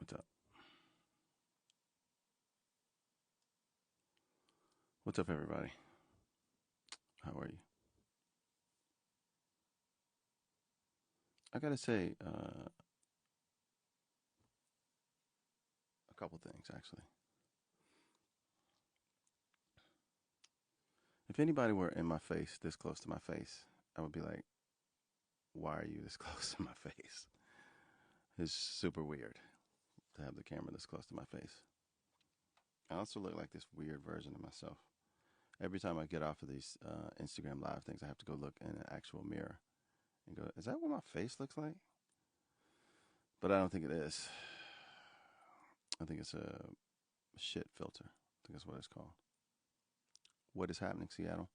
What's up? What's up, everybody? How are you? I gotta say a couple things, actually. If anybody were in my face, this close to my face, I would be like, why are you this close to my face? It's super weird to have the camera this close to my face. I also look like this weird version of myself. Every time I get off of these Instagram live things, I have to go look in an actual mirror and go, is that what my face looks like? But I don't think it is. I think it's a shit filter. I think that's what it's called. What is happening, Seattle?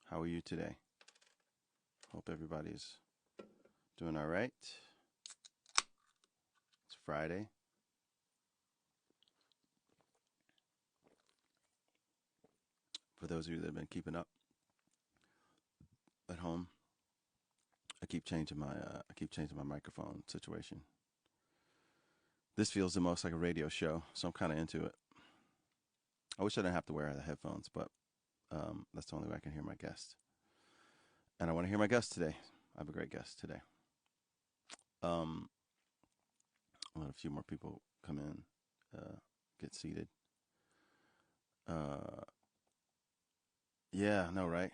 How are you today? Hope everybody's doing all right. It's Friday. For those of you that have been keeping up at home, I keep changing my microphone situation. This feels the most like a radio show, so I'm kind of into it. I wish I didn't have to wear the headphones, but that's the only way I can hear my guest. And I want to hear my guest today. I have a great guest today. I'll let a few more people come in, get seated. Yeah, no, right?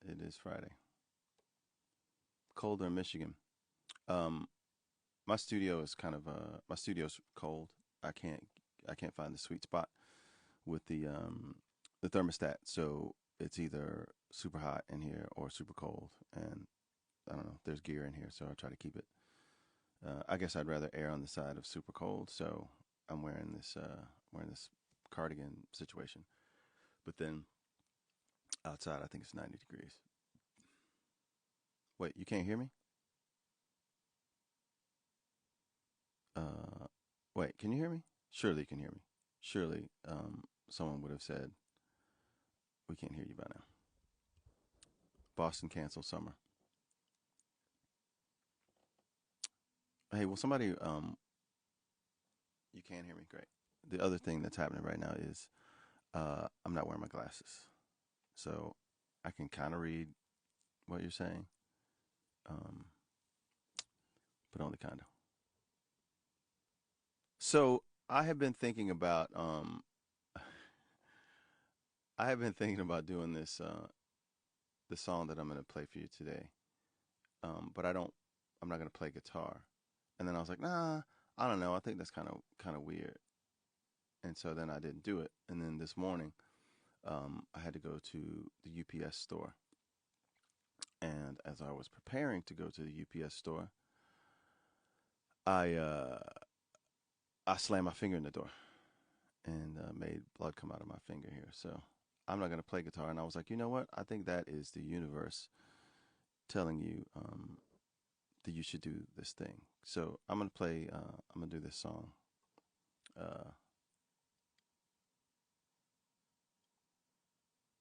It is Friday. Colder in Michigan. Um, my studio is my studio's cold. I can't find the sweet spot with the thermostat. So it's either super hot in here or super cold, and I don't know. There's gear in here, so I try to keep it. I guess I'd rather err on the side of super cold, so I'm wearing this cardigan situation. But then outside, I think it's 90 degrees. Wait, you can't hear me? Uh, Wait, can you hear me? Surely you can hear me. Surely, someone would have said, "We can't hear you by now." Boston canceled summer. Hey, will somebody? You can't hear me. Great. The other thing that's happening right now is I'm not wearing my glasses, so I can kind of read what you're saying, um, but only kind of. So I have been thinking about I have been thinking about doing this the song that I'm going to play for you today. But I'm not going to play guitar. And then I was like, nah, I don't know. I think that's kind of weird. And so then I didn't do it. And then this morning, I had to go to the UPS store. And as I was preparing to go to the UPS store, I uh, I slammed my finger in the door and made blood come out of my finger here. So I'm not going to play guitar. And I was like, you know what? I think that is the universe telling you that you should do this thing. So I'm gonna play. I'm gonna do this song. Uh,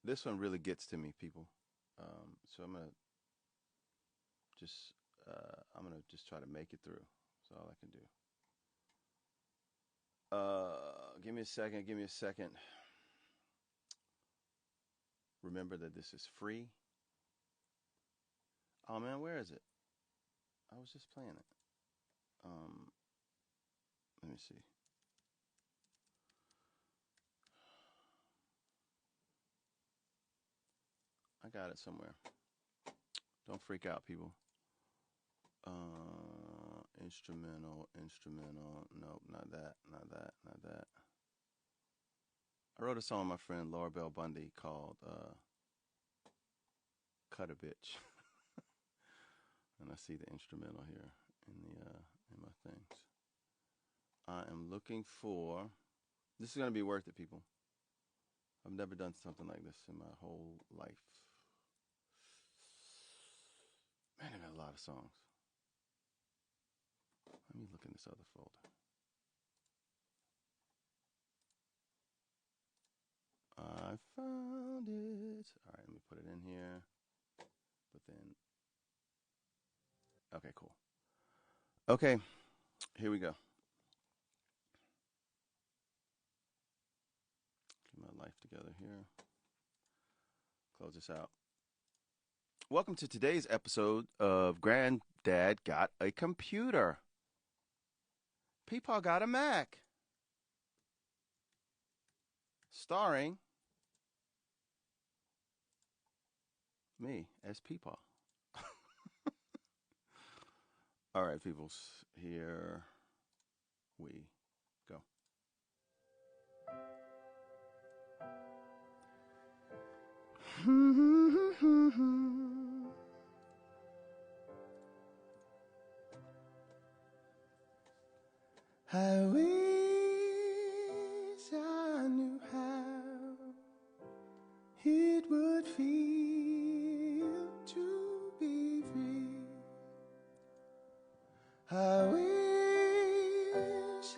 this one really gets to me, people. So just I'm gonna just try to make it through. That's all I can do. Give me a second. Give me a second. Remember that this is free. Oh man, where is it? I was just playing it. Um, Let me see. I got it somewhere. Don't freak out, people. Instrumental, instrumental. Nope, not that, not that, not that. I wrote a song with my friend Laura Bell Bundy called "Cut a Bitch," and I see the instrumental here in my things. I am looking for. This is gonna be worth it, people. I've never done something like this in my whole life. Man, I got a lot of songs. Let me look in this other folder. I found it. All right, let me put it in here. But then, okay, cool. Okay, Here we go. Get my life together here. Close this out. Welcome to today's episode of Granddad Got a Computer. Peepaw got a Mac. Starring me as Peepaw. All right, peoples. Here we go. I wish I knew how it would feel to be free. I wish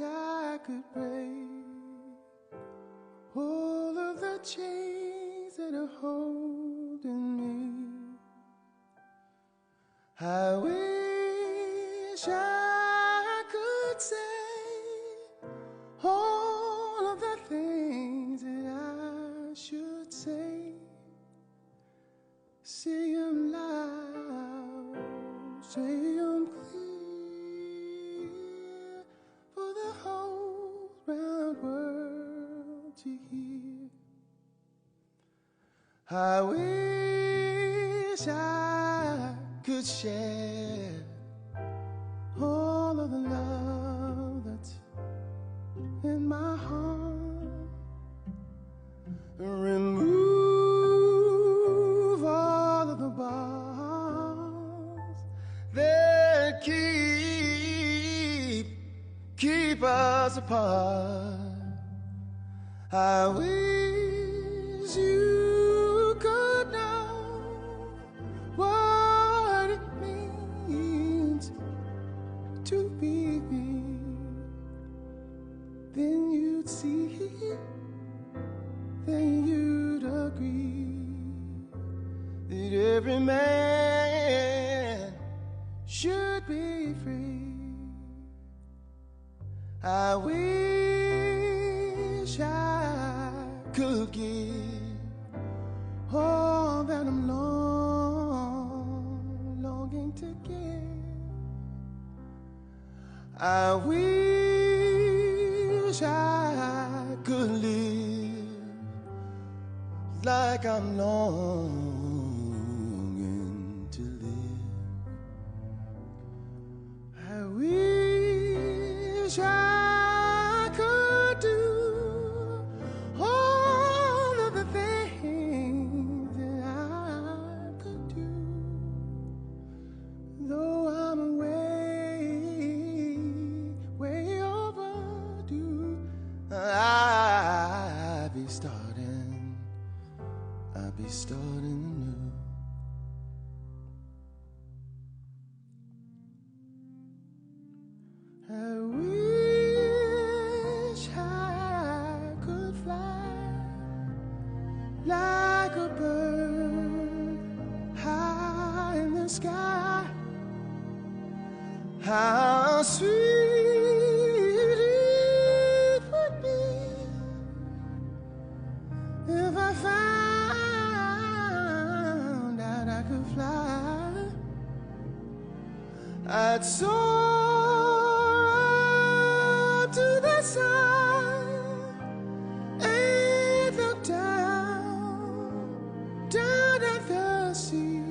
I could break all of the chains that are holding me. I wish I could say all of the things that I should say. Say 'em loud, say 'em clear, for the whole round world to hear. I wish I could share all of the love that's in my heart. Remove all of the bars that keep us apart. I wish you could know what it means to be me. Then you'd see, then you'd agree that every man should be free. I wish I could give all that I'm longing to give. I wish I could live like I'm longing to live. I wish I could do all of the things that I could do, though I'm way overdue. I'll be starting new. I wish I could fly like a bird high in the sky. How sweet it would be if I found out I could fly. I'd soar up to the sun and look down at the sea,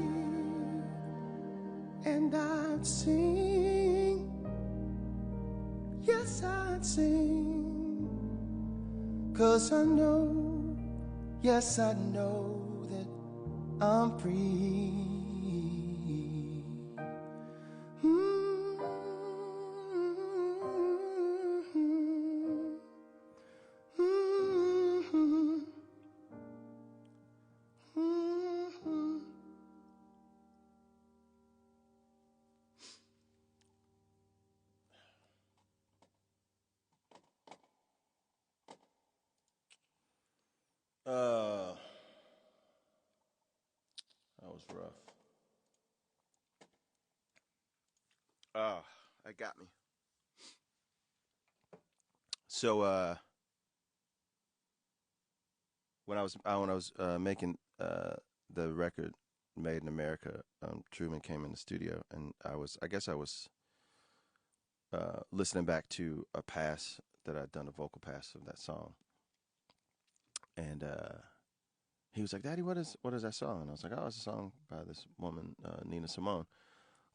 and I'd sing, yes I'd sing, 'cause I know, yes I know that I'm free. That was rough. That got me. So when I was making the record Made in America, Truman came in the studio, and I guess I was listening back to a pass that I'd done, a vocal pass of that song, and he was like, "Daddy, what is that song?" And I was like, "Oh, it's a song by this woman, Nina Simone,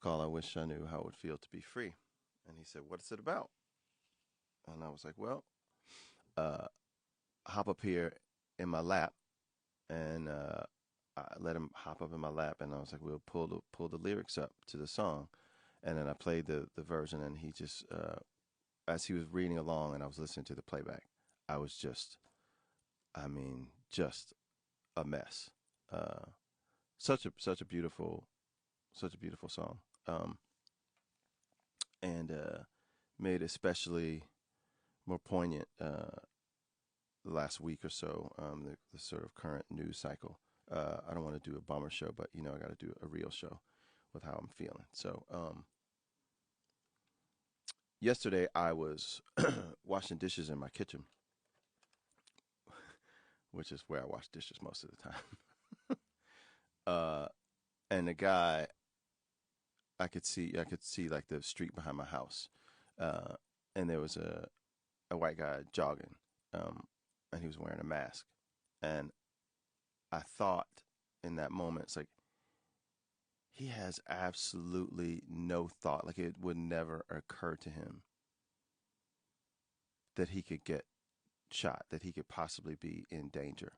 called I Wish I Knew How It Would Feel to Be Free." And he said, "What's it about?" And I was like, "Well, uh, hop up here in my lap," and I let him hop up in my lap, and I was like, "We'll pull the lyrics up to the song," and then I played the version, and he just as he was reading along, and I was listening to the playback, I was just, I mean, just a mess. Uh, such a beautiful song, um, and made especially more poignant last week or so. The sort of current news cycle. I don't want to do a bummer show, but I got to do a real show with how I'm feeling. So yesterday I was washing dishes in my kitchen, which is where I wash dishes most of the time. uh, and the guy, I could see like the street behind my house, uh, and there was a white guy jogging, um, and he was wearing a mask, and I thought in that moment, it's like he has absolutely no thought, like it would never occur to him that he could get shot, that he could possibly be in danger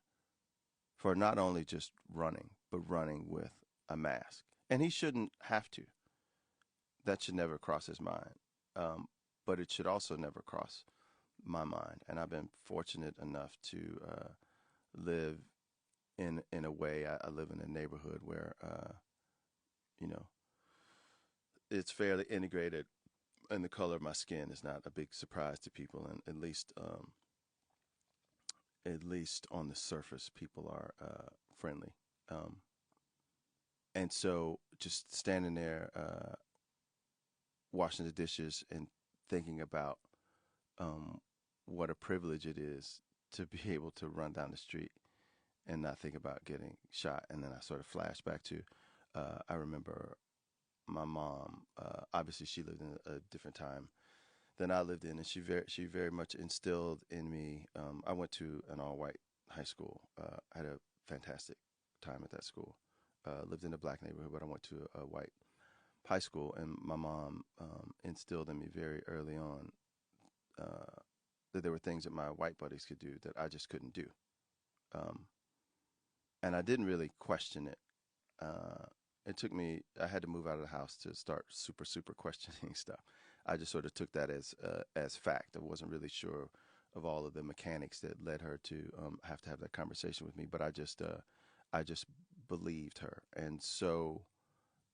for not only just running, but running with a mask, and he shouldn't have to. That should never cross his mind. Um, but it should also never cross my mind. And I've been fortunate enough to live in a way. I live in a neighborhood where you know it's fairly integrated, and the color of my skin is not a big surprise to people. And at least on the surface, people are friendly. Um, and so just standing there, washing the dishes and thinking about um, what a privilege it is to be able to run down the street and not think about getting shot. And then I sort of flash back to, I remember my mom. Obviously, she lived in a different time than I lived in, and she very much instilled in me. I went to an all white high school. I had a fantastic time at that school. Lived in a black neighborhood, but I went to a white high school, and my mom instilled in me very early on uh, that there were things that my white buddies could do that I just couldn't do. Um, and I didn't really question it. Uh, it took me, I had to move out of the house to start super, super questioning stuff. I just sort of took that as fact. I wasn't really sure of all of the mechanics that led her to have to have that conversation with me, but I just believed her. And so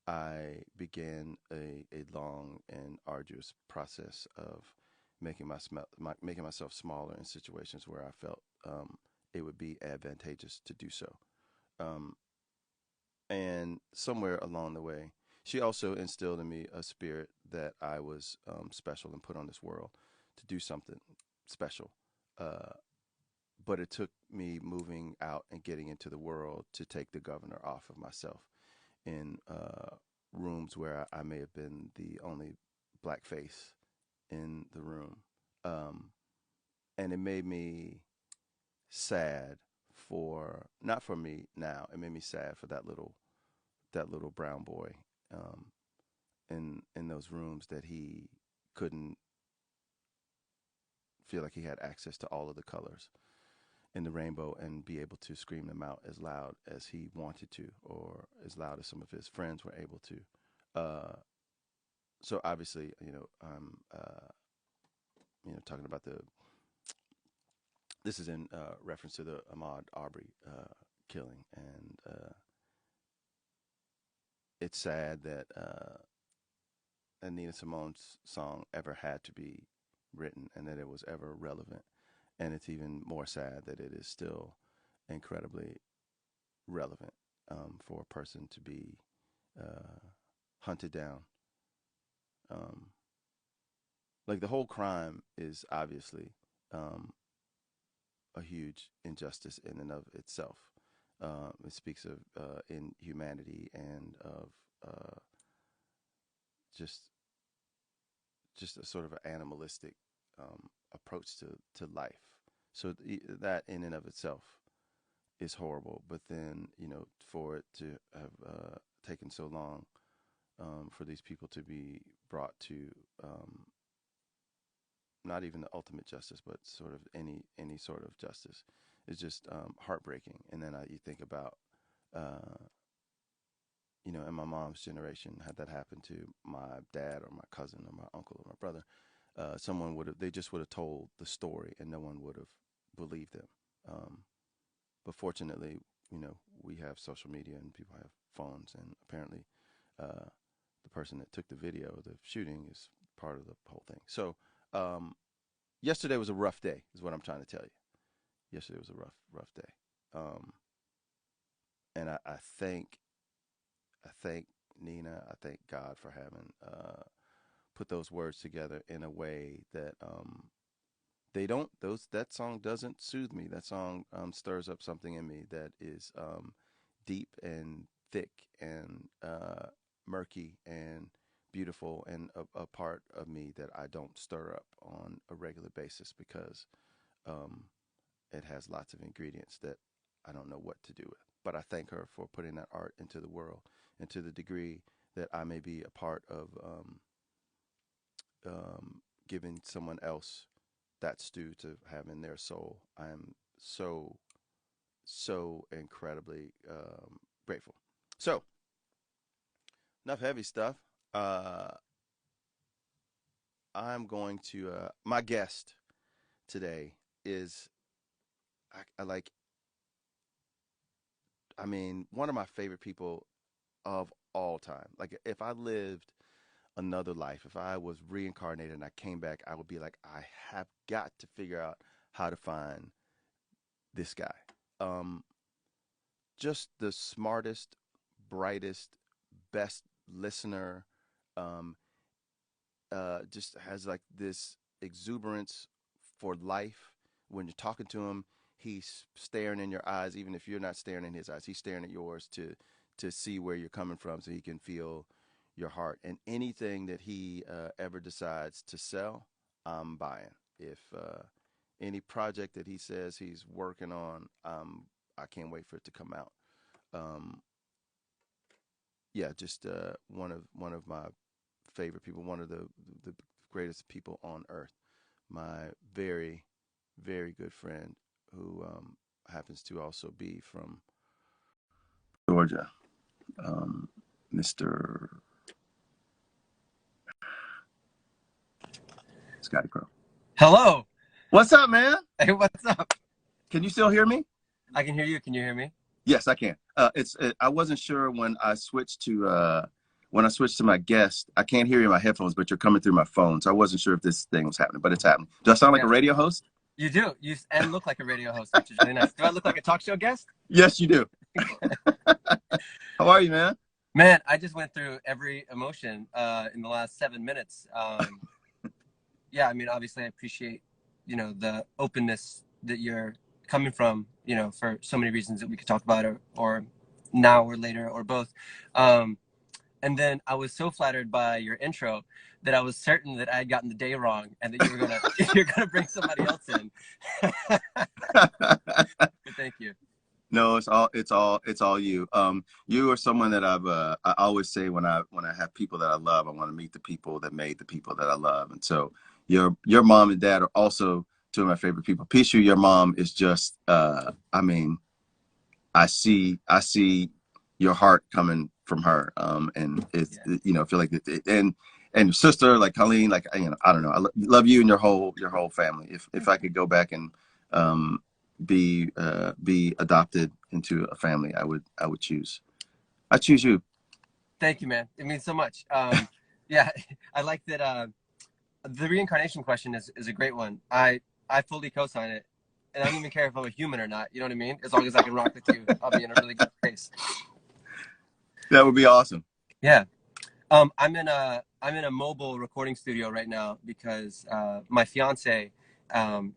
I began a long and arduous process of making myself smaller in situations where I felt it would be advantageous to do so. Um, and somewhere along the way, she also instilled in me a spirit that I was special and put on this world to do something special. Uh, but it took me moving out and getting into the world to take the governor off of myself in rooms where I may have been the only black face in the room. Um, and it made me sad for, not for me now, it made me sad for that little brown boy um, in those rooms that he couldn't feel like he had access to all of the colors in the rainbow and be able to scream them out as loud as he wanted to, or as loud as some of his friends were able to. So obviously, talking about this is in reference to the Ahmaud Arbery killing, and it's sad that a Nina Simone's song ever had to be written and that it was ever relevant. And it's even more sad that it is still incredibly relevant for a person to be hunted down. Um, like the whole crime is obviously um, a huge injustice in and of itself. It speaks of inhumanity and of just a sort of an animalistic approach to life. So that in and of itself is horrible. But then, for it to have taken so long for these people to be brought to not even the ultimate justice, but sort of any sort of justice is just heartbreaking. And then you think about, in my mom's generation, had that happened to my dad or my cousin or my uncle or my brother, someone they just would have told the story and no one would have believed them. But fortunately, we have social media and people have phones, and apparently the person that took the video of the shooting is part of the whole thing. So yesterday was a rough day, is what I'm trying to tell you. Yesterday was a rough day. And I thank Nina, I thank God for having put those words together in a way that that song doesn't soothe me. That song stirs up something in me that is deep and thick and murky and beautiful, and a part of me that I don't stir up on a regular basis because it has lots of ingredients that I don't know what to do with. But I thank her for putting that art into the world, and to the degree that I may be a part of giving someone else that stew to have in their soul. I am so incredibly grateful. So, enough heavy stuff. I'm going to, my guest today is, one of my favorite people of all time. Like, if I lived another life, if I was reincarnated and I came back, I would be like, I have got to figure out how to find this guy. Just the smartest, brightest, best listener. Just has like this exuberance for life. When you're talking to him, he's staring in your eyes, even if you're not staring in his eyes. He's staring at yours to see where you're coming from, so he can feel your heart. And anything that he ever decides to sell, I'm buying. If any project that he says he's working on, I can't wait for it to come out. Just one of my favorite people, one of the greatest people on earth. My very, very good friend who happens to also be from Georgia, Mr. Scotty Crowe. Hello. What's up, man? Hey, what's up? Can you still hear me? I can hear you. Can you hear me? Yes, I can. I wasn't sure when I switched to my guest. I can't hear you in my headphones, but you're coming through my phone. So I wasn't sure if this thing was happening, but it's happening. Do I sound like a radio host? You do. You and look like a radio host, which is really nice. Do I look like a talk show guest? Yes, you do. How are you, man? Man, I just went through every emotion in the last 7 minutes. Yeah, obviously I appreciate, the openness that you're coming from, for so many reasons that we could talk about or now or later or both. And then I was so flattered by your intro that I was certain that I had gotten the day wrong and that you're gonna bring somebody else in. But thank you. No, it's all you. You are someone that I always say when I have people that I love, I want to meet the people that made the people that I love. And so your mom and dad are also two of my favorite people. Pishu, your mom is just I see your heart coming from her. And it's I feel like and your sister, like Colleen, like I don't know. I love you and your whole family. If I could go back and be adopted into a family, I would choose you. Thank you, man. It means so much. Yeah, I like that. The reincarnation question is a great one. I fully co-sign it, and I don't even care if I'm a human or not. You know what I mean? As long as I can rock with you, I'll be in a really good place. That would be awesome. Yeah. I'm in a mobile recording studio right now because my fiance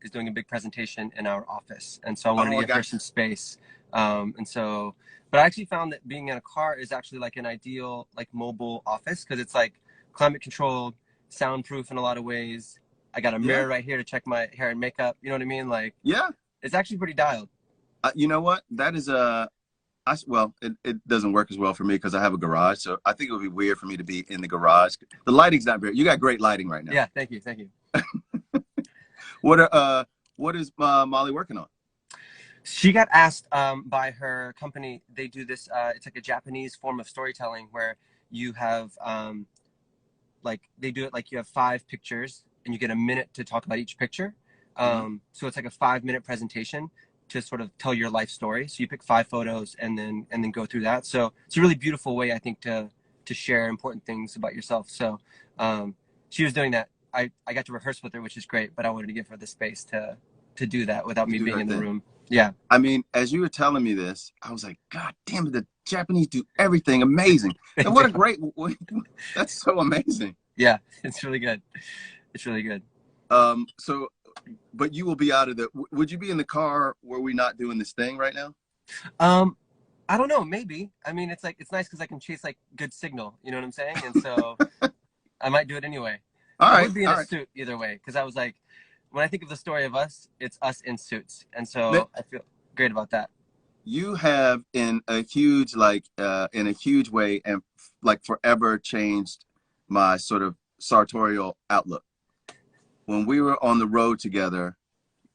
is doing a big presentation in our office, and so I wanted Oh, to I give her got some space. And so, but I actually found that being in a car is actually like an ideal like mobile office because it's like climate controlled, soundproof in a lot of ways. I got a you. Yeah, mirror right here to check my hair and makeup. You know what I mean? Like yeah. it's actually pretty dialed. You know what? That is well, it doesn't work as well for me because I have a garage. So I think it would be weird for me to be in the garage. The lighting's not very. You got great lighting right now. Yeah, thank you, thank you. What is Molly working on? She got asked by her company. They do this. It's like a Japanese form of storytelling where you have like they do it like you have 5 pictures and you get a minute to talk about each picture. Mm-hmm. So it's like a 5-minute presentation to sort of tell your life story. So you pick 5 photos and then go through that. So it's a really beautiful way, I think, to share important things about yourself. So she was doing that. I got to rehearse with her, which is great, but I wanted to give her the space to do that without me Do being her in the thing. room. Yeah. I mean, as you were telling me this, I was like, God damn it, the Japanese do everything amazing. And what a great, that's so amazing. Yeah, it's really good. It's really good. So, but you will be out of the, would you be in the car were we not doing this thing right now? I don't know, maybe. I mean, it's like it's nice because I can chase like good signal. You know what I'm saying? And so I might do it anyway. All I right, would be in all a right. suit either way because I was like, when I think of the story of us, it's us in suits, and Nick, so I feel great about that. you have in a huge, in a huge way and like forever changed my sort of sartorial outlook. When we were on the road together,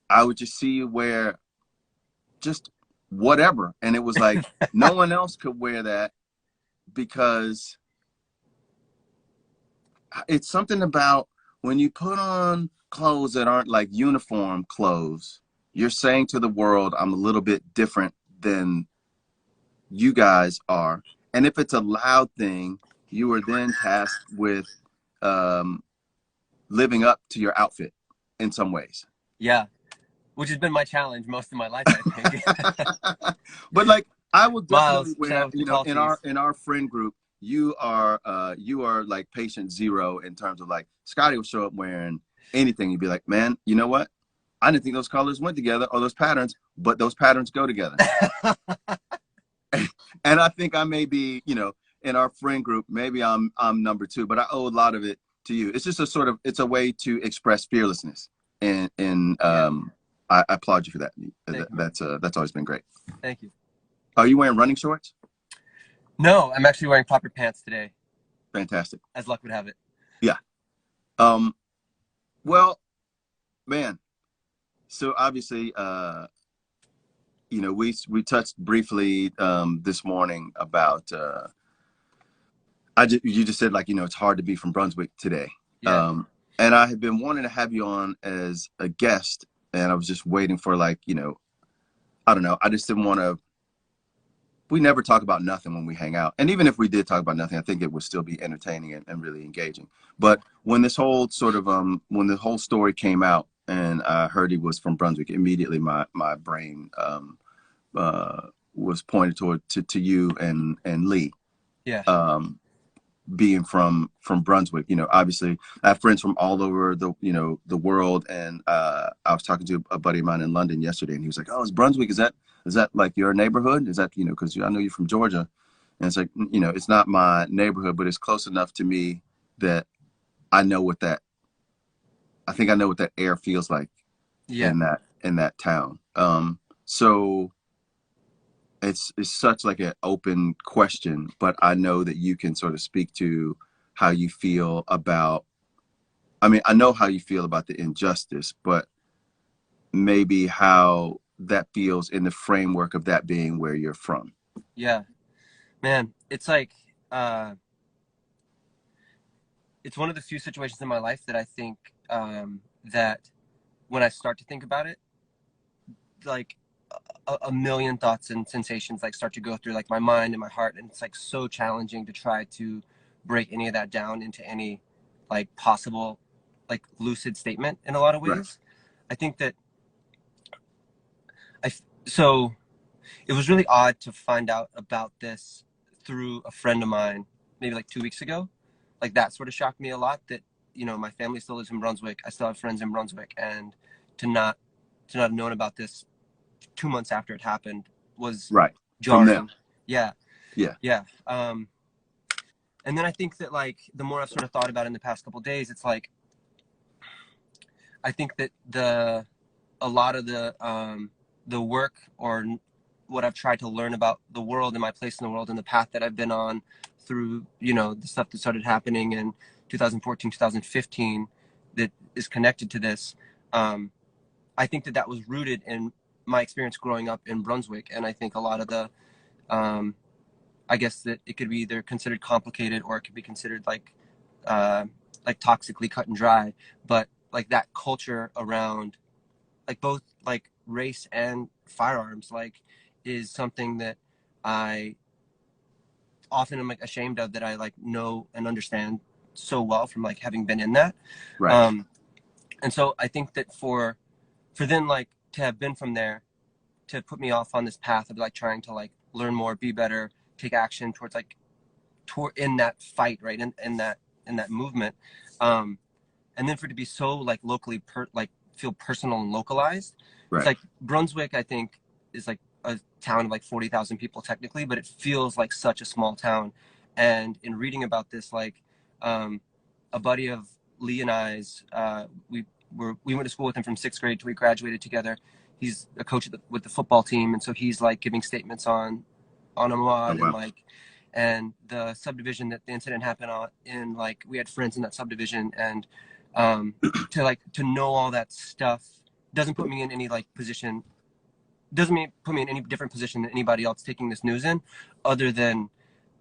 I would just see you wear just whatever. And it was like no one else could wear that because it's something about when you put on clothes that aren't like uniform clothes, you're saying to the world, I'm a little bit different than you guys are. And if it's a loud thing, you are then tasked with um, living up to your outfit in some ways. Yeah, which has been my challenge most of my life, I think. But like I will definitely Miles, shout wear, out with the tall tees. in our friend group, you are like patient zero in terms of like Scotty will show up wearing anything. You'd be like, man, you know what? I didn't think those colors went together or those patterns, but those patterns go together. And I think I may be, in our friend group, maybe I'm number two, but I owe a lot of it to you. It's just a sort of it's a way to express fearlessness. And Yeah, I applaud you for that. thank you. That's always been great. Thank you. Are you wearing running shorts? No, I'm actually wearing proper pants today, Fantastic. as luck would have it. Yeah. Um, well, man. So obviously, we touched briefly this morning about you just said like it's hard to be from Brunswick today. Yeah. And I had been wanting to have you on as a guest, and I was just waiting for like I don't know. I just didn't want to. We never talk about nothing when we hang out. And even if we did talk about nothing, I think it would still be entertaining and really engaging. But when this whole sort of, when the whole story came out and I heard he was from Brunswick, immediately my brain was pointed to you and Lee. Yeah. Being from Brunswick, obviously I have friends from all over the world. And I was talking to a buddy of mine in London yesterday and he was like, oh, is Brunswick, is that like your neighborhood? Is that, because I know you're from Georgia. And it's like, it's not my neighborhood, but it's close enough to me that I think I know what that air feels like Yeah. in that town. So it's such like an open question, but I know that you can sort of speak to how you feel about, I know how you feel about the injustice, but maybe how that feels in the framework of that being where you're from. Yeah. Man, it's like, it's one of the few situations in my life that I think that when I start to think about it, like a million thoughts and sensations like start to go through like my mind and my heart. And it's like so challenging to try to break any of that down into any like possible like lucid statement in a lot of ways. Right. I think that so it was really odd to find out about this through a friend of mine, maybe like 2 weeks ago. Like that sort of shocked me a lot that, my family still lives in Brunswick. I still have friends in Brunswick. And to not have known about this 2 months after it happened was right from them. jarring. Yeah. Yeah. Yeah. And then I think that like the more I've sort of thought about it in the past couple of days, it's like I think that a lot of the work or what I've tried to learn about the world and my place in the world and the path that I've been on through, you know, the stuff that started happening in 2014, 2015 that is connected to this. I think that that was rooted in my experience growing up in Brunswick. And I think a lot of the, I guess that it could be either considered complicated or it could be considered like toxically cut and dry, but like that culture around like both like race and firearms, like is something that I often am like ashamed of, that I like know and understand so well from like having been in that. Right. And so I think that for then like to have been from there to put me off on this path of like trying to like learn more, be better, take action towards like in that fight, right, in that movement, and then for it to be so like locally like feel personal and localized. Right. It's like Brunswick, I think, is like a town of like 40,000 people technically, but it feels like such a small town. And in reading about this, like a buddy of Lee and I's, we went to school with him from 6th grade till we graduated together. He's a coach with the football team, and so he's like giving statements on Ahmad. Oh, wow. and the subdivision that the incident happened on, in, like we had friends in that subdivision, and to know all that stuff doesn't put me in any like position, doesn't put me in any different position than anybody else taking this news in, other than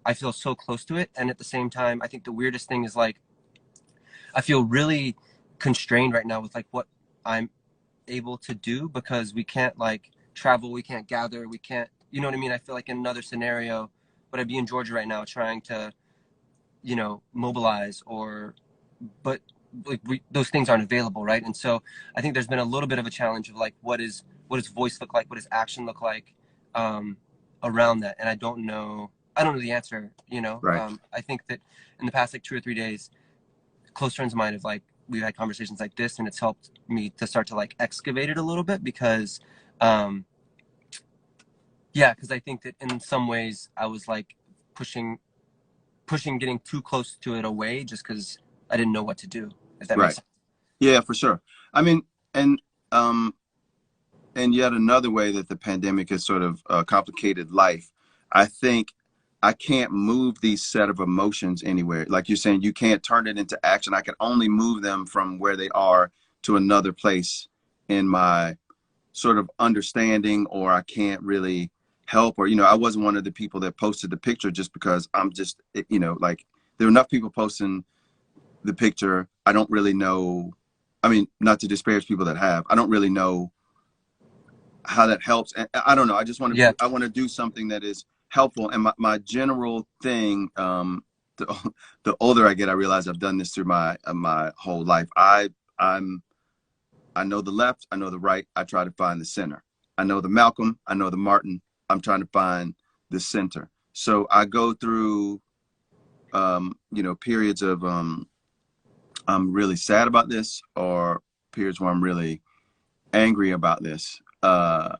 I feel so close to it. And at the same time, I think the weirdest thing is like I feel really constrained right now with like what I'm able to do, because we can't like travel, we can't gather, we can't, you know what I mean? I feel like in another scenario, but I'd be in Georgia right now trying to, you know, mobilize, but like those things aren't available, right? And so I think there's been a little bit of a challenge of like what does voice look like, what does action look like around that, and I don't know the answer, you know. Right. I think that in the past like 2 or 3 days, close friends of mine have like, we've had conversations like this, and it's helped me to start to like excavate it a little bit, because because I think that in some ways I was like pushing getting too close to it away just because I didn't know what to do, if that makes sense. Yeah, for sure. I mean, and yet another way that the pandemic has sort of complicated life, I think I can't move these set of emotions anywhere. Like you're saying, you can't turn it into action. I can only move them from where they are to another place in my sort of understanding, or I can't really help, or, you know, I wasn't one of the people that posted the picture just because I'm just, you know, like there are enough people posting the picture. I don't really know. I mean, not to disparage people that have, I don't really know how that helps. And I don't know. I just want to, I want to do something that is helpful. And my general thing, the older I get, I realize I've done this through my whole life. I know the left, I know the right, I try to find the center. I know the Malcolm, I know the Martin, I'm trying to find the center. So I go through, you know, periods of I'm really sad about this, or periods where I'm really angry about this. And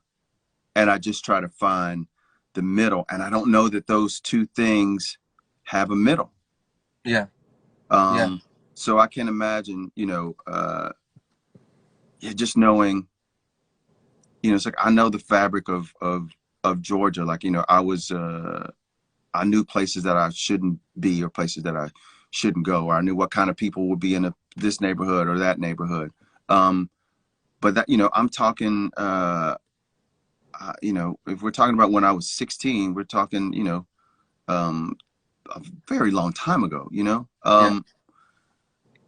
I just try to find the middle. And I don't know that those two things have a middle. Yeah. So I can imagine, you know, just knowing, you know, it's like I know the fabric of Georgia. Like, you know, I knew places that I shouldn't be, or places that I shouldn't go, or I knew what kind of people would be in this neighborhood or that neighborhood. But that, you know, I'm talking, you know, if we're talking about when I was 16, we're talking, you know, a very long time ago, you know?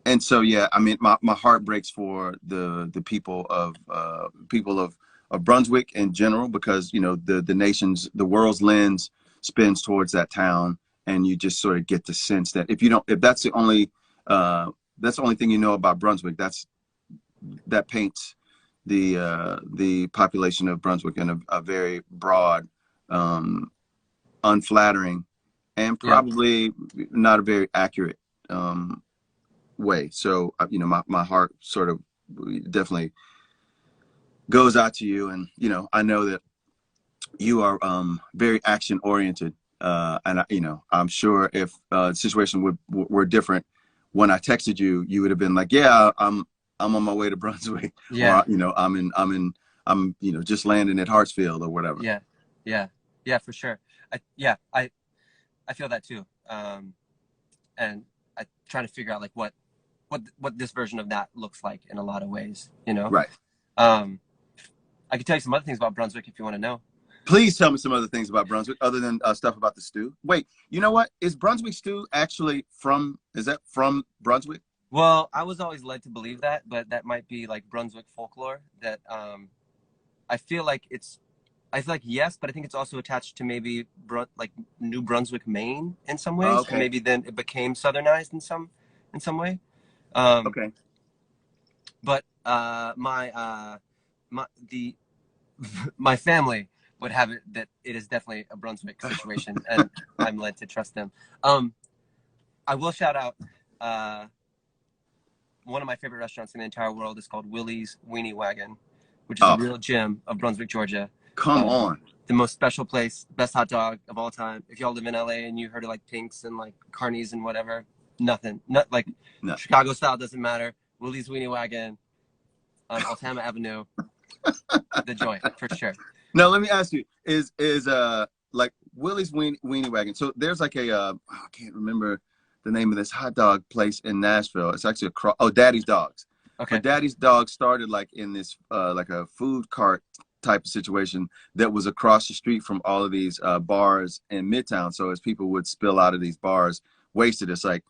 And so, yeah, I mean, my heart breaks for the people of Brunswick in general, because, you know, the world's lens spins towards that town, and you just sort of get the sense that if that's the only thing you know about Brunswick, that paints the population of Brunswick in a very broad, unflattering, and probably not a very accurate way. So, you know, my heart sort of definitely goes out to you. And, you know, I know that you are very action oriented. And, you know, I'm sure if the situation were different, when I texted you, you would have been like, yeah, I'm on my way to Brunswick, Yeah. or, you know, I'm, you know, just landing at Hartsfield or whatever. Yeah. Yeah. Yeah, for sure. I feel that too. And I try to figure out like what this version of that looks like in a lot of ways, you know? Right. Um, I can tell you some other things about Brunswick if you want to know. Please tell me some other things about Brunswick other than stuff about the stew. Wait, you know what? Is Brunswick stew actually is that from Brunswick? Well, I was always led to believe that, but that might be like Brunswick folklore that I feel like yes, but I think it's also attached to maybe like New Brunswick, Maine in some ways, and Okay. maybe then it became southernized in some way. Um, Okay. but my family would have it that it is definitely a Brunswick situation, and I'm led to trust them. I will shout out one of my favorite restaurants in the entire world is called Willie's Weenie Wagon, which is a real gem of Brunswick, Georgia. Come on. The most special place, best hot dog of all time. If y'all live in LA and you heard of like Pink's and like Carney's and whatever, nothing. Not like No. Chicago style doesn't matter. Willie's Weenie Wagon on Altama Avenue. The joint, for sure. Now let me ask you, is like Willie's Weenie Wagon. So there's like I can't remember the name of this hot dog place in Nashville. It's actually Daddy's Dogs. Okay. But Daddy's Dogs started like in this like a food cart type of situation that was across the street from all of these bars in Midtown. So as people would spill out of these bars wasted, it's like,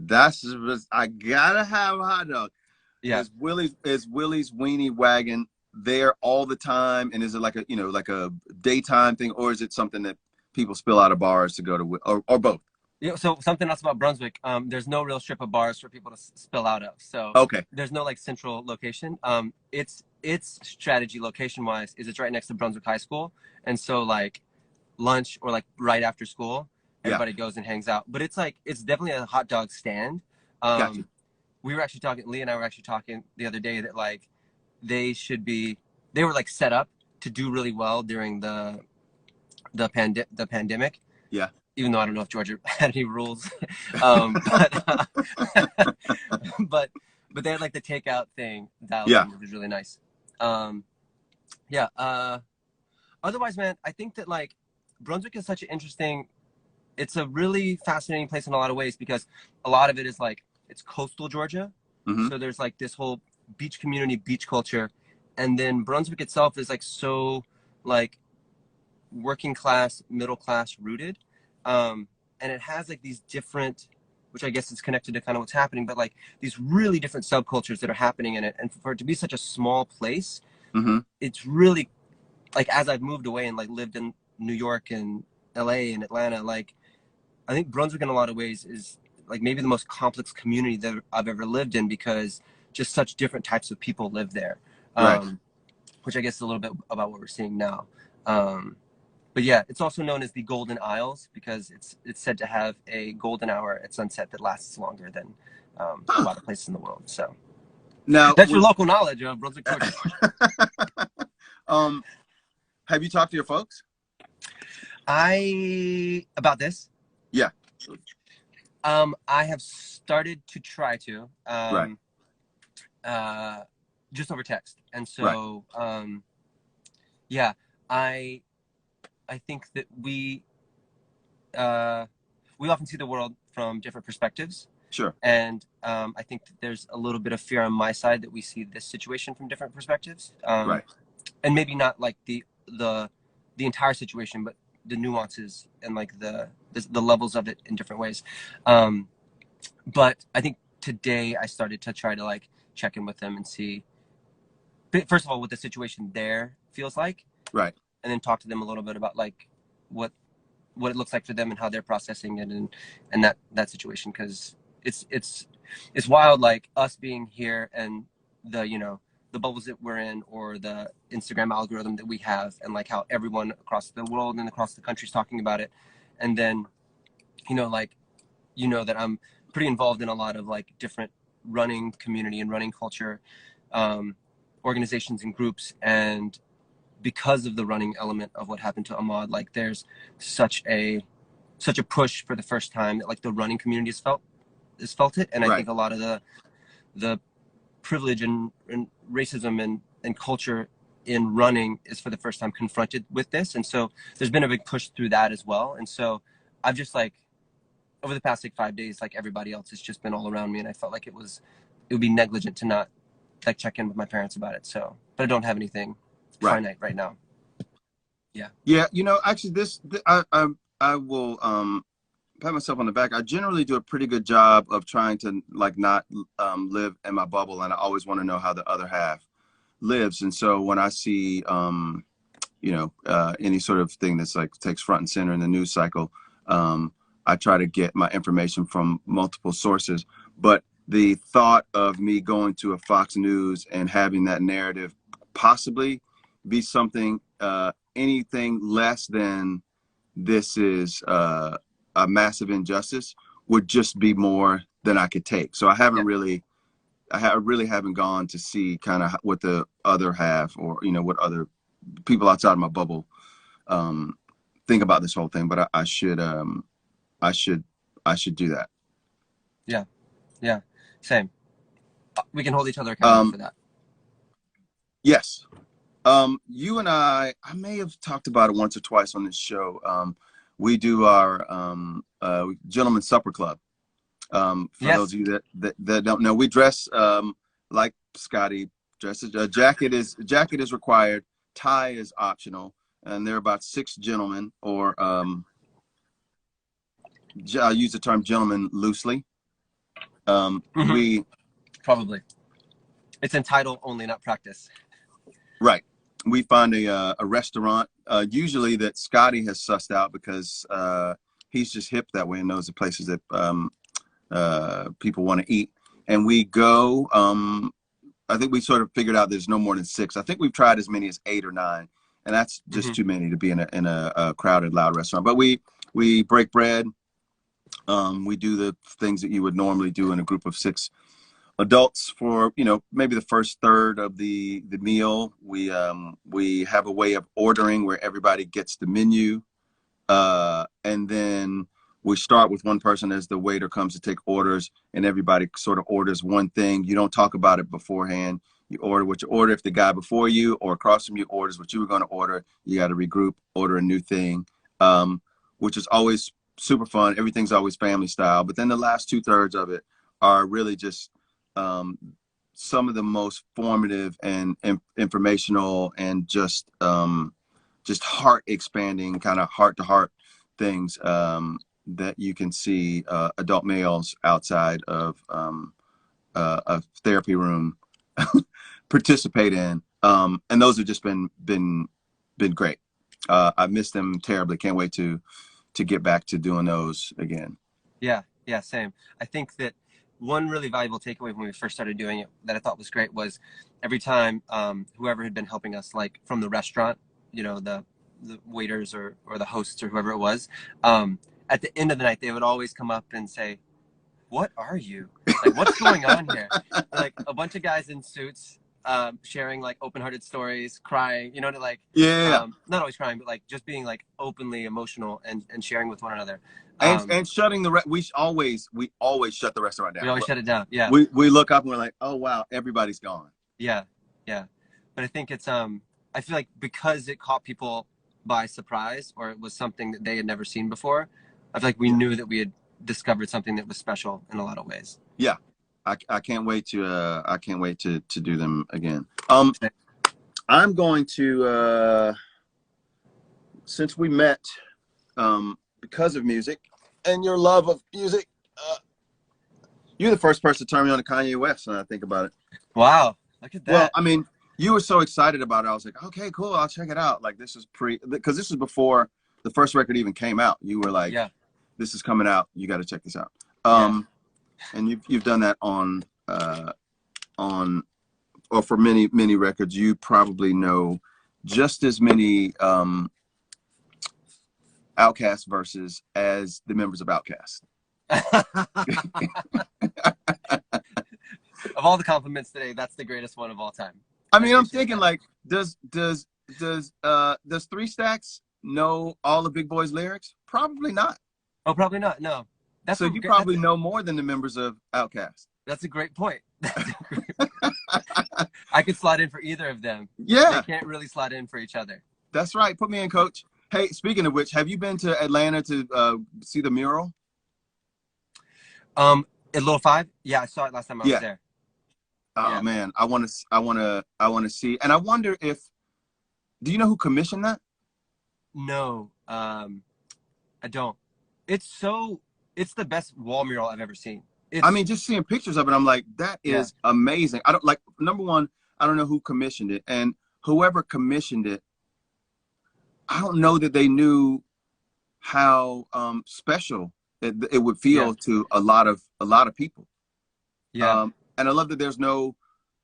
I gotta have a hot dog. Yeah. Is Willie's Weenie Wagon there all the time, and is it like a daytime thing, or is it something that people spill out of bars to go to, or both? Yeah, so something else about Brunswick, there's no real strip of bars for people to spill out of. So Okay. There's no like central location. Its strategy location wise is it's right next to Brunswick High School, and so like lunch or like right after school, everybody goes and hangs out. But it's definitely a hot dog stand. Gotcha. We were actually talking, Lee and I were actually talking the other day that like they were like set up to do really well during the pandemic. Yeah. Even though I don't know if Georgia had any rules, but they had like the takeout thing dialed in, which was really nice. Otherwise, man, I think that like Brunswick is such an it's a really fascinating place in a lot of ways because a lot of it is like it's coastal Georgia, so there's like this whole beach community, beach culture, and then Brunswick itself is like so like working class, middle class rooted. And it has like these different, which I guess is connected to kind of what's happening, but like these really different subcultures that are happening in it. And for it to be such a small place, it's really like, as I've moved away and like lived in New York and LA and Atlanta, like I think Brunswick in a lot of ways is like maybe the most complex community that I've ever lived in because just such different types of people live there. Which I guess is a little bit about what we're seeing now. But yeah, it's also known as the Golden Isles because it's said to have a golden hour at sunset that lasts longer than a lot of places in the world. So now that's your local knowledge of Brunswick, Georgia. Have you talked to your folks? About this? Yeah. I have started to try to. Just over text, and so yeah, I think that we often see the world from different perspectives. Sure. And I think that there's a little bit of fear on my side that we see this situation from different perspectives. And maybe not like the entire situation, but the nuances and like the levels of it in different ways. But I think today I started to try to like check in with them and see, first of all, what the situation there feels like. Right. And then talk to them a little bit about like what it looks like for them and how they're processing it and that situation. Cause it's wild, like us being here and the bubbles that we're in or the Instagram algorithm that we have and like how everyone across the world and across the country is talking about it. And then, that I'm pretty involved in a lot of like different running community and running culture. organizations and groups, and because of the running element of what happened to Ahmaud, like there's such a push for the first time that like the running community has felt it. And I think a lot of the privilege and racism and culture in running is for the first time confronted with this. And so there's been a big push through that as well. And so I've just like, over the past like 5 days, like everybody else has just been all around me. And I felt like it would be negligent to not like check in with my parents about it. So, but I don't have anything finite right now. Yeah. Yeah. You know, actually I will, pat myself on the back. I generally do a pretty good job of trying to like not live in my bubble, and I always want to know how the other half lives. And so when I see you know, any sort of thing that's like takes front and center in the news cycle, I try to get my information from multiple sources. But the thought of me going to a Fox News and having that narrative possibly be something anything less than this is a massive injustice would just be more than I could take. So I haven't really, I really haven't gone to see kind of what the other half, or, you know, what other people outside of my bubble think about this whole thing. But I should do that. Yeah. Yeah. Same. We can hold each other accountable for that. Yes. You and I may have talked about it once or twice on this show. We do our Gentleman's Supper Club. For those of you that don't know, we dress like Scotty dresses. A jacket is required. Tie is optional, and there are about 6 gentlemen, or I use the term gentleman loosely. We probably, it's in title only, not practice. Right. We find a restaurant, usually that Scotty has sussed out, because he's just hip that way and knows the places that people want to eat. And we go, I think we sort of figured out there's no more than 6. I think we've tried as many as 8 or 9, and that's just too many to be in a crowded, loud restaurant. But we break bread. We do the things that you would normally do in a group of 6 adults for, you know, maybe the first third of the meal. We have a way of ordering where everybody gets the menu, and then we start with one person as the waiter comes to take orders, and everybody sort of orders one thing. You don't talk about it beforehand. You order what you order. If the guy before you or across from you orders what you were going to order, you got to regroup, order a new thing, which is always super fun. Everything's always family style. But then the last 2/3 of it are really just some of the most formative and informational and just heart expanding, kind of heart to heart things that you can see adult males outside of a therapy room participate in, and those have just been great. I miss them terribly. Can't wait to get back to doing those again. Yeah, same. I think that one really valuable takeaway when we first started doing it that I thought was great was every time whoever had been helping us, like from the restaurant, you know, the waiters or the hosts or whoever it was, at the end of the night, they would always come up and say, "What are you? Like, what's going on here?" Like a bunch of guys in suits, sharing like open-hearted stories, crying, you know, to like, not always crying, but like just being like openly emotional and sharing with one another. And shutting we always shut the restaurant down. We always shut it down. Yeah. We look up and we're like, oh wow, everybody's gone. Yeah. But I think it's I feel like because it caught people by surprise, or it was something that they had never seen before, I feel like we knew that we had discovered something that was special in a lot of ways. Yeah. I can't wait to do them again. I'm going to since we met because of music and your love of music, you're the first person to turn me on to Kanye West, and I think about it. Wow, look at that. Well, I mean, you were so excited about it. I was like, okay, cool, I'll check it out. Like, this is because this was before the first record even came out. You were like, this is coming out, you got to check this out. And you've done that on or for many records. You probably know just as many Outkast verses as the members of Outkast. Of all the compliments today, that's the greatest one of all time. I mean, I'm thinking like, does Three Stacks know all the Big Boy's lyrics? Probably not. Oh, probably not. No. So you probably know more than the members of Outkast. That's a great point. I could slide in for either of them. Yeah. They can't really slide in for each other. That's right. Put me in, coach. Hey, speaking of which, have you been to Atlanta to see the mural? At Little Five? Yeah, I saw it last time I was there. Oh yeah. Man, I want to see. And I wonder if, do you know who commissioned that? No, I don't. It's the best wall mural I've ever seen. I mean, just seeing pictures of it, I'm like, that is amazing. I don't like, number one, I don't know who commissioned it, and whoever commissioned it, I don't know that they knew how special it would feel to a lot of people. Yeah. And I love that there's no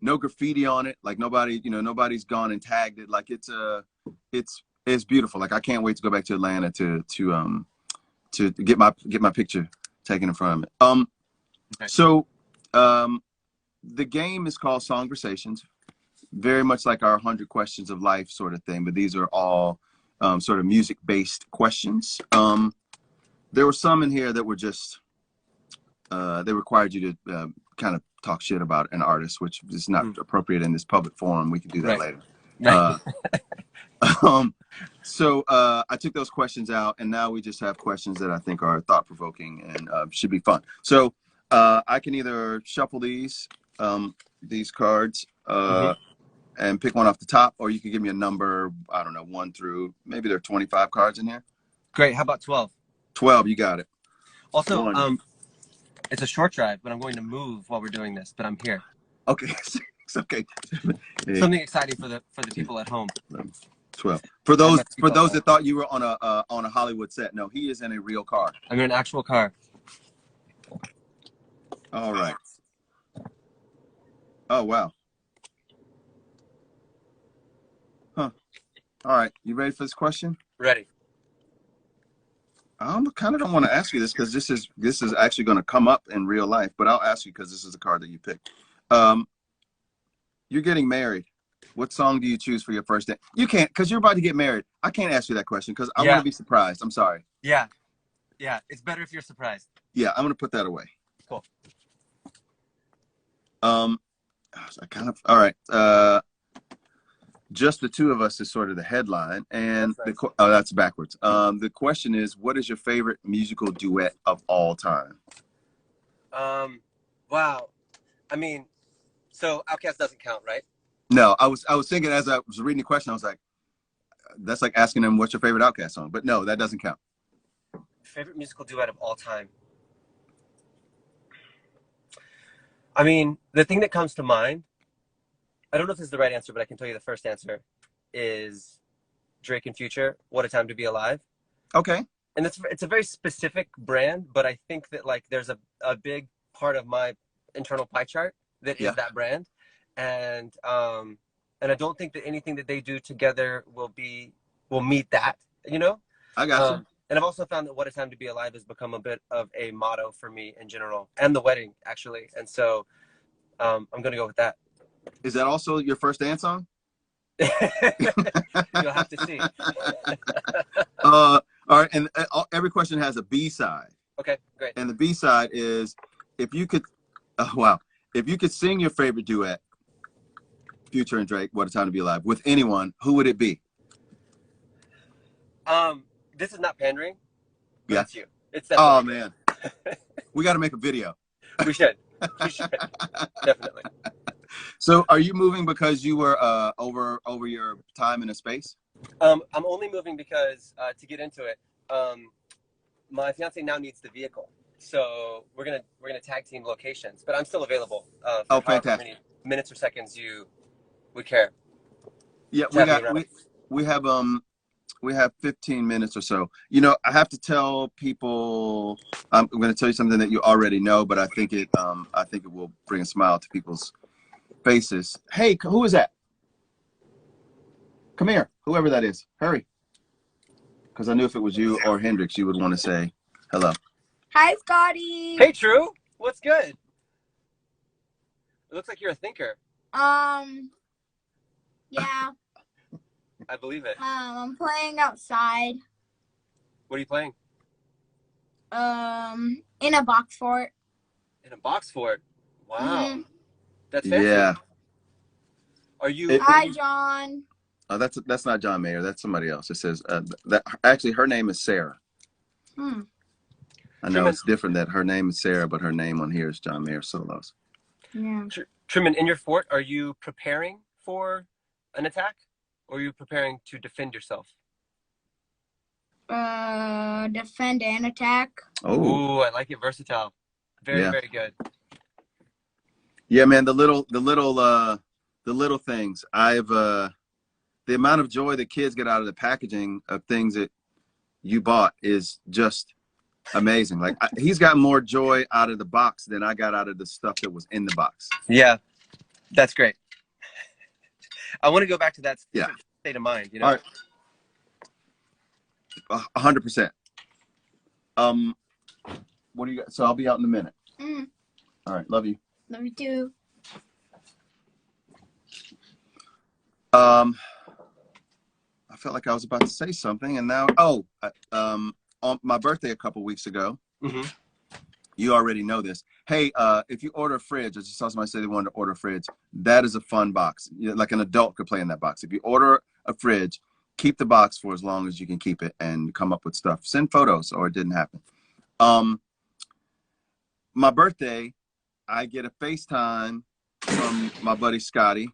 graffiti on it. Like nobody's gone and tagged it. Like it's beautiful. Like I can't wait to go back to Atlanta to get my picture taken in front of it. Okay. So the game is called Songversations, very much like our 100 questions of life sort of thing, but these are all sort of music-based questions. There were some in here that were just, they required you to kind of talk shit about an artist, which is not appropriate in this public forum. We can do that later. Right. So I took those questions out, and now we just have questions that I think are thought-provoking and should be fun. So I can either shuffle these cards and pick one off the top, or you can give me a number, I don't know, 1 through, maybe there are 25 cards in here. Great. How about 12? 12, you got it. Also, it's a short drive, but I'm going to move while we're doing this, but I'm here. Okay. It's okay. Something exciting for the people at home. 12. For those that thought you were on a Hollywood set, no, he is in a real car. I'm in an actual car. All right. Oh, wow. Huh. All right. You ready for this question? Ready. I kind of don't want to ask you this because this is actually going to come up in real life, but I'll ask you because this is the card that you picked. You're getting married. What song do you choose for your first day? You can't, because you're about to get married. I can't ask you that question because I want to be surprised. I'm sorry. Yeah. Yeah. It's better if you're surprised. Yeah. I'm going to put that away. Cool. All right. Just the two of us is sort of the headline, and that's backwards. The question is, what is your favorite musical duet of all time? Wow. I mean, so Outkast doesn't count, right? No, I was thinking as I was reading the question, I was like, that's like asking them what's your favorite Outkast song, but no, that doesn't count. Favorite musical duet of all time. I mean, the thing that comes to mind, I don't know if this is the right answer, but I can tell you the first answer is Drake and Future, What a Time to Be Alive. Okay. And it's a very specific brand, but I think that like there's a big part of my internal pie chart that is that brand. And I don't think that anything that they do together will meet that, you know? I got you. And I've also found that What a Time to Be Alive has become a bit of a motto for me in general, and the wedding, actually. And so I'm going to go with that. Is that also your first dance song? You'll have to see. All right, and every question has a B-side. Okay, great. And the B-side is, if you could sing your favorite duet, Future and Drake, What a Time to Be Alive, with anyone, who would it be? This is not pandering. Yeah. It's you. It's definitely. Oh, man. We got to make a video. We should. We should. Definitely. So are you moving because you were over your time in a space? I'm only moving because to get into it, my fiance now needs the vehicle. So we're gonna tag team locations, but I'm still available for fantastic. Many minutes or seconds you would care. Yeah, we have 15 minutes or so. You know, I have to tell people, I'm going to tell you something that you already know, but I think it will bring a smile to people's faces. Hey, who is that? Come here, whoever that is. Hurry. Because I knew if it was you or Hendrix, you would want to say hello. Hi, Scotty. Hey, True. What's good? It looks like you're a thinker. Yeah. I believe it. I'm playing outside. What are you playing? In a box fort. In a box fort. Wow. Mhm. That's fancy. Yeah. Are you? Hi, John. That's not John Mayer. That's somebody else. It says that actually her name is Sarah. Hmm. I know Truman, it's different that her name is Sarah, but her name on here is John Mayer Solos. Yeah. Truman, in your fort, are you preparing for an attack, or are you preparing to defend yourself? Defend and attack. Oh, Ooh, I like it. Versatile. Very, Yeah. very good. yeah, man. The little things. The amount of joy that kids get out of the packaging of things that you bought is just amazing. Like he's got more joy out of the box than I got out of the stuff that was in the box. Yeah, that's great. I want to go back to that state of mind. You know. All right. 100%. What do you got? So I'll be out in a minute. All right. Love you. Love you too. I felt like I was about to say something, and now, on my birthday a couple weeks ago, you already know this. Hey, if you order a fridge, I just saw somebody say they wanted to order a fridge. That is a fun box. Like an adult could play in that box. If you order a fridge, keep the box for as long as you can keep it and come up with stuff. Send photos, or it didn't happen. My birthday, I get a FaceTime from my buddy Scotty.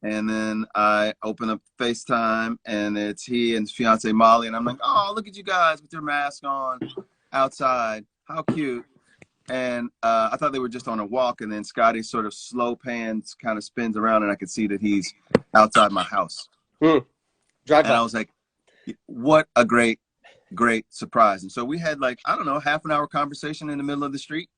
And then I open up FaceTime, and it's he and his fiance Molly, and I'm like, "Oh, look at you guys with your mask on outside. How cute!" And I thought they were just on a walk, and then Scotty sort of slow pans, kind of spins around, and I could see that he's outside my house. Drive and by. I was like, "What a great surprise!" And so we had like, I don't know, half an hour conversation in the middle of the street.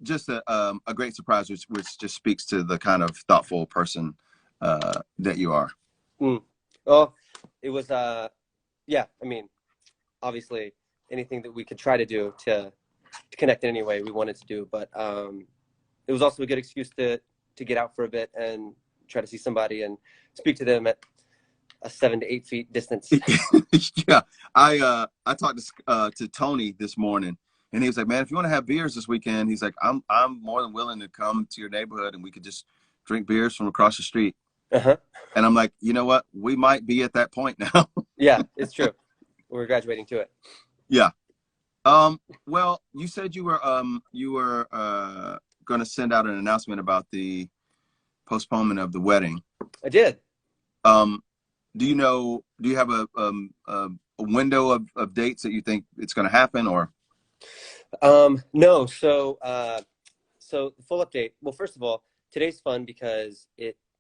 Just a great surprise, which just speaks to the kind of thoughtful person that you are. Well, it was, yeah, I mean, obviously anything that we could try to do to connect in any way we wanted to do, but it was also a good excuse to get out for a bit and try to see somebody and speak to them at a 7 to 8 feet distance. Yeah, I talked to Tony this morning. And he was like, "Man, if you want to have beers this weekend," he's like, I'm more than willing to come to your neighborhood and we could just drink beers from across the street." And I'm like, you know what? We might be at that point now. Yeah, it's true. We're graduating to it. Yeah. Well, you said you were going to send out an announcement about the postponement of the wedding. I did. Do you have a window of dates that you think it's going to happen, or? No. So the full update. Well, first of all, today's fun because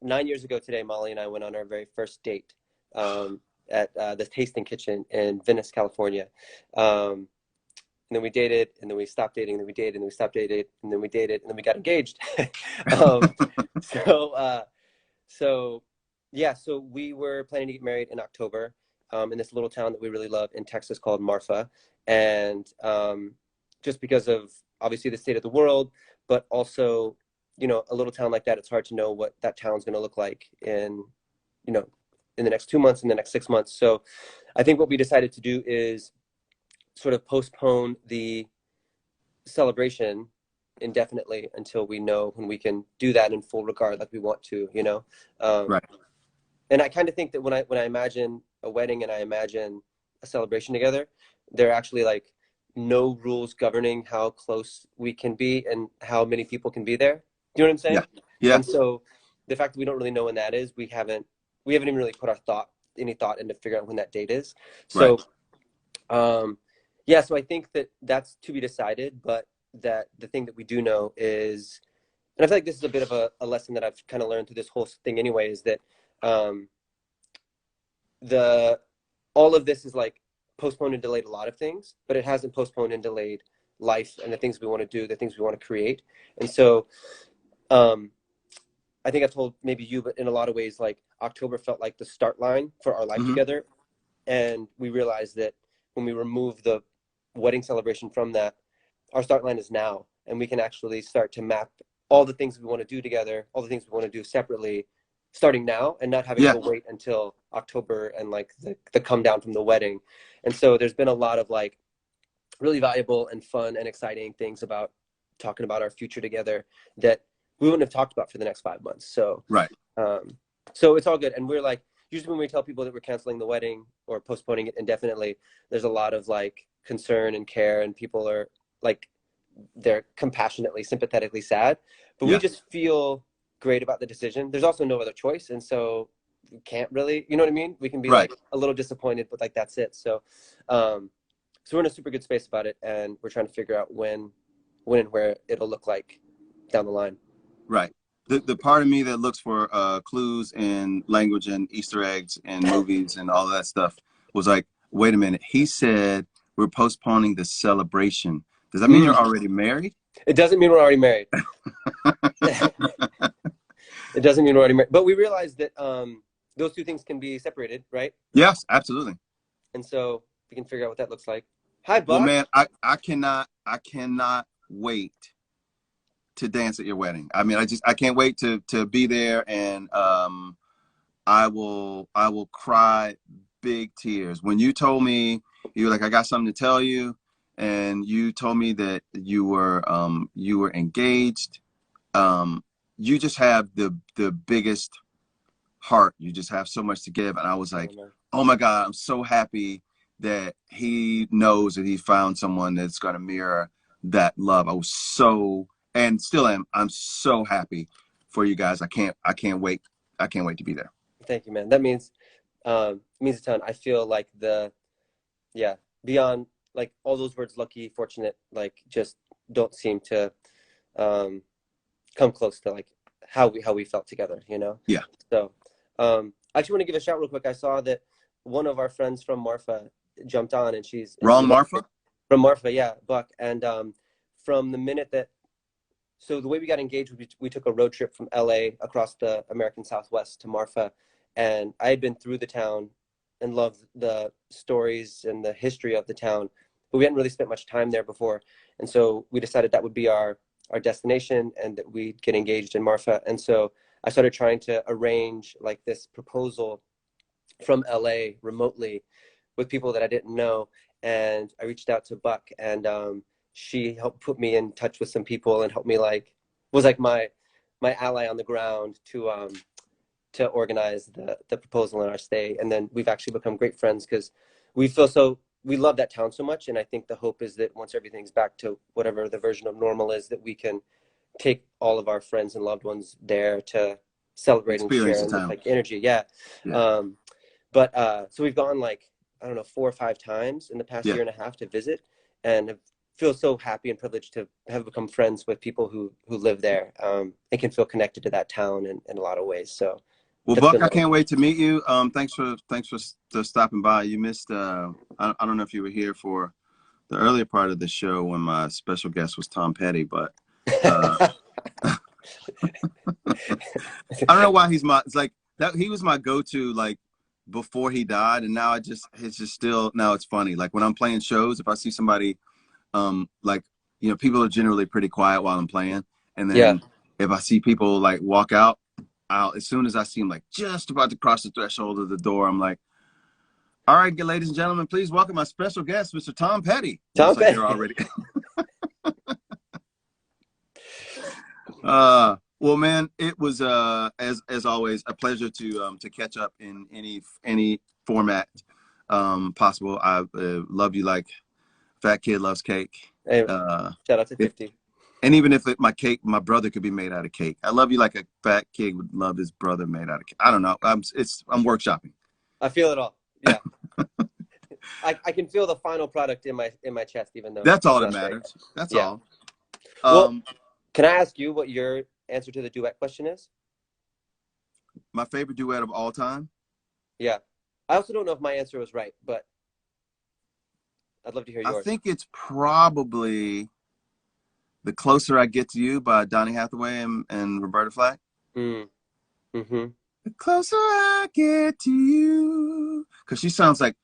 9 years ago today, Molly and I went on our very first date at the Tasting Kitchen in Venice, California. And then we dated, and then we stopped dating, and then we dated, and then we stopped dating, and then we dated, and then we got engaged. So we were planning to get married in October in this little town that we really love in Texas called Marfa. And just because of obviously the state of the world, but also, a little town like that, it's hard to know what that town's going to look like in the next 2 months, in the next 6 months. So I think what we decided to do is sort of postpone the celebration indefinitely until we know when we can do that in full regard like we want to, Right. And I kind of think that when I imagine a wedding and I imagine a celebration together, there are actually like no rules governing how close we can be and how many people can be there. Do you know what I'm saying? Yeah. And so the fact that we don't really know when that is, we haven't even really put any thought into figuring out when that date is. So, so I think that that's to be decided, but that the thing that we do know is, and I feel like this is a bit of a lesson that I've kind of learned through this whole thing anyway, is that all of this is like postponed and delayed a lot of things, but it hasn't postponed and delayed life and the things we want to do, the things we want to create. And so I think I told maybe you, but in a lot of ways, like October felt like the start line for our life together. And we realized that when we remove the wedding celebration from that, our start line is now, and we can actually start to map all the things we want to do together, all the things we want to do separately starting now and not having Yeah. to wait until October and like the come down from the wedding. And so there's been a lot of like really valuable and fun and exciting things about talking about our future together that we wouldn't have talked about for the next 5 months. So Right. so it's all good. And we're like, usually when we tell people that we're canceling the wedding or postponing it indefinitely, there's a lot of like concern and care, and people are like, they're compassionately, sympathetically sad. But Yeah. we just feel great about the decision. There's also no other choice. And so we can't really, you know what I mean? We can be Right. like a little disappointed, but like, that's it. So, so we're in a super good space about it, and we're trying to figure out when and where it'll look like down the line. Right. The part of me that looks for clues in language and Easter eggs and movies and all that stuff was like, wait a minute. He said we're postponing the celebration. Does that mean you're already married? It doesn't mean we're already married. It doesn't mean we're already married. But we realize that those two things can be separated, right? Yes, absolutely. And so we can figure out what that looks like. Hi, Buck. Well, man, I cannot wait to dance at your wedding. I mean, I can't wait to be there, and I will cry big tears. When you told me, you were like, I got something to tell you, and you told me that you were engaged. You just have the biggest heart. You just have so much to give, and I was like, oh my God, I'm so happy that he knows that he found someone that's going to mirror that love. I was so, and still am, I'm so happy for you guys. I can't wait. I can't wait to be there. Thank you, man. That means a ton. I feel like beyond like all those words, lucky, fortunate, like just don't seem to come close to like how we felt together, you know? Yeah. So I actually want to give a shout real quick. I saw that one of our friends from Marfa jumped on, and she's Marfa? From Marfa, yeah, Buck. And from the minute that, so the way we got engaged, we took a road trip from LA across the American Southwest to Marfa, and I had been through the town and loved the stories and the history of the town, but we hadn't really spent much time there before. And so we decided that would be our destination, and that we'd get engaged in Marfa. And so I started trying to arrange like this proposal from LA remotely with people that I didn't know. And I reached out to Buck, and she helped put me in touch with some people and helped me was my ally on the ground to organize the proposal and our stay. And then we've actually become great friends because we love that town so much. And I think the hope is that once everything's back to whatever the version of normal is, that we can take all of our friends and loved ones there to celebrate and share and like energy. Yeah. But so we've gone like, I don't know, 4 or 5 times in the past year and a half to visit, and feel so happy and privileged to have become friends with people who live there and can feel connected to that town in a lot of ways. So, well, Buck, I can't wait to meet you. Thanks for stopping by. You missed. I don't know if you were here for the earlier part of the show when my special guest was Tom Petty, but I don't know why it's like that. He was my go-to like before he died, and now it's just still, now it's funny. Like when I'm playing shows, if I see somebody, like, you know, people are generally pretty quiet while I'm playing, and then if I see people like walk out, as soon as I see them like just about to cross the threshold of the door, I'm like, all right, ladies and gentlemen, please welcome my special guest, Mr. Tom Petty. Tom Petty. Like already. Well, man, it was as always a pleasure to catch up in any format possible. I love you like fat kid loves cake. Hey, shout out to 50. And even if my brother could be made out of cake. I love you like a fat kid would love his brother made out of cake. I don't know. I'm workshopping. I feel it all. Yeah. I can feel the final product in my chest, even though that's all that matters. That's all. Well, can I ask you what your answer to the duet question is? My favorite duet of all time? Yeah. I also don't know if my answer was right, but I'd love to hear yours. I think it's probably The Closer I Get to You by Donny Hathaway and Roberta Flack. Mm-hmm. The closer I get to you. Because she sounds like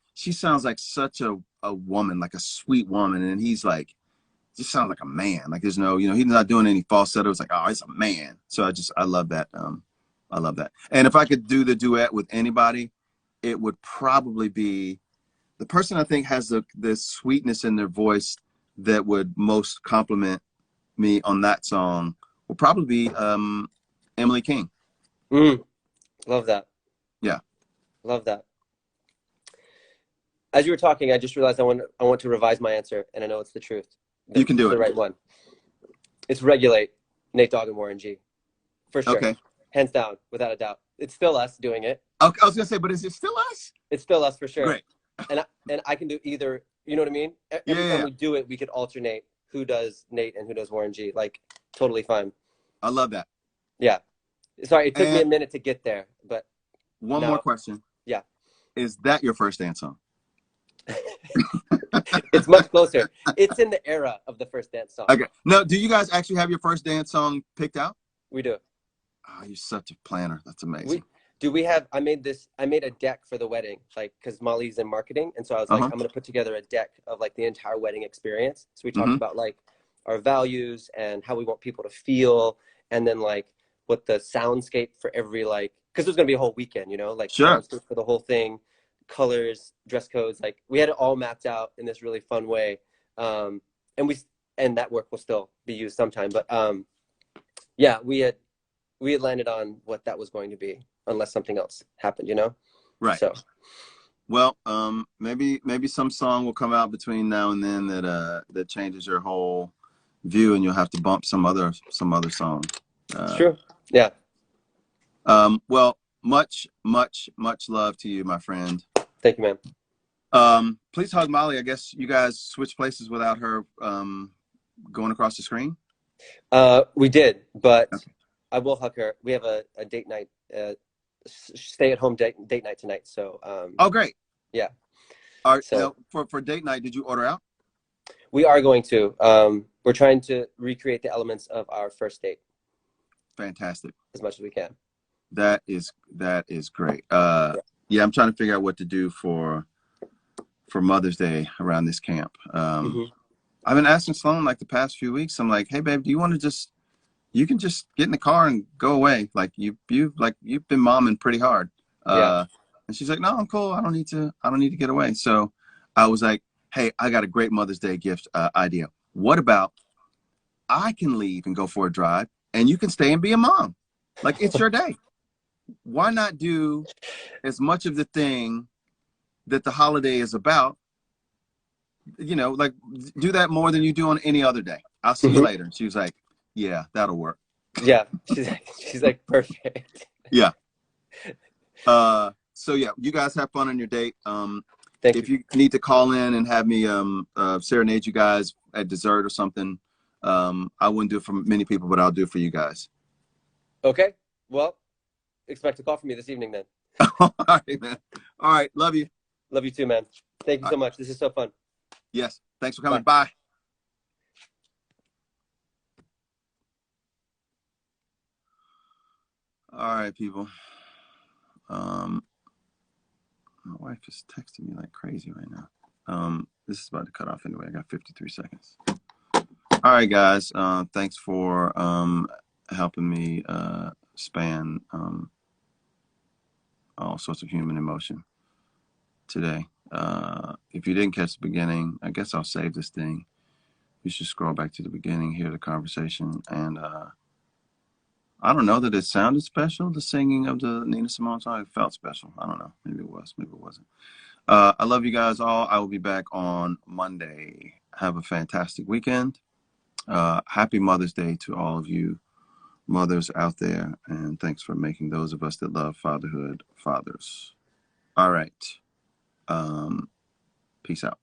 such a woman, like a sweet woman. And he's like, just sounds like a man. Like there's no, you know, he's not doing any falsetto. It's like, oh, it's a man. So I love that I love that. And if I could do the duet with anybody, it would probably be the person I think has the sweetness in their voice that would most compliment me on that song will probably be Emily King. Love that. Yeah. Love that. As you were talking, I just realized I want to revise my answer, and I know it's the truth. You can do it. The right one. It's Regulate, Nate Dogg and Warren G. For sure. Okay. Hands down, without a doubt. It's still us doing it. Okay, I was gonna say, but is it still us? It's still us for sure. Great. And I can do either. You know what I mean? Every time we do it, we could alternate who does Nate and who does Warren G. Like, totally fine. I love that. Yeah. Sorry, it took me a minute to get there, but one more question. Yeah. Is that your first dance song? It's much closer. It's in the era of the first dance song. Okay. No, do you guys actually have your first dance song picked out? We do. Oh, you're such a planner. That's amazing. I made a deck for the wedding, like, because Molly's in marketing. And so I was like, I'm going to put together a deck of like the entire wedding experience. So we talked about like our values and how we want people to feel. And then like what the soundscape for every, like, because there's going to be a whole weekend, you know, like soundscape for the whole thing, colors, dress codes. Like we had it all mapped out in this really fun way. And that work will still be used sometime. But yeah, we had landed on what that was going to be, unless something else happened, you know? Right. So, well, maybe some song will come out between now and then that changes your whole view, and you'll have to bump some other song. True. Yeah. Well, much love to you, my friend. Thank you, man. Please hug Molly. I guess you guys switched places without her going across the screen. We did, but I will hug her. We have a date night, stay-at-home date night tonight. So. Oh, great. Yeah. All right. So for date night, did you order out? We are going to. We're trying to recreate the elements of our first date. Fantastic. As much as we can. That is great. Yeah, I'm trying to figure out what to do for Mother's Day around this camp. I've been asking Sloan like the past few weeks. I'm like, hey babe, do you want to you can just get in the car and go away. Like you've been momming pretty hard. And she's like, no, I'm cool. I don't need to get away. So I was like, hey, I got a great Mother's Day gift idea. What about I can leave and go for a drive and you can stay and be a mom? Like it's your day. Why not do as much of the thing that the holiday is about? You know, like do that more than you do on any other day. I'll see you later. And she was like, yeah, that'll work. Yeah. She's like, perfect. Yeah. So yeah, you guys have fun on your date. If you need to call in and have me serenade you guys at dessert or something, I wouldn't do it for many people, but I'll do it for you guys. Okay. Well, expect a call from me this evening then. All right, man. All right. Love you. Love you too, man. Thank you so much. This is so fun. Yes. Thanks for coming. Bye. All right, people. My wife is texting me like crazy right now. This is about to cut off anyway. I got 53 seconds. All right, guys. Thanks for helping me span all sorts of human emotion today. If you didn't catch the beginning, I guess I'll save this thing. You should scroll back to the beginning, hear the conversation, and I don't know that it sounded special, the singing of the Nina Simone song. It felt special. I don't know. Maybe it was. Maybe it wasn't. I love you guys all. I will be back on Monday. Have a fantastic weekend. Happy Mother's Day to all of you mothers out there. And thanks for making those of us that love fatherhood fathers. All right. Peace out.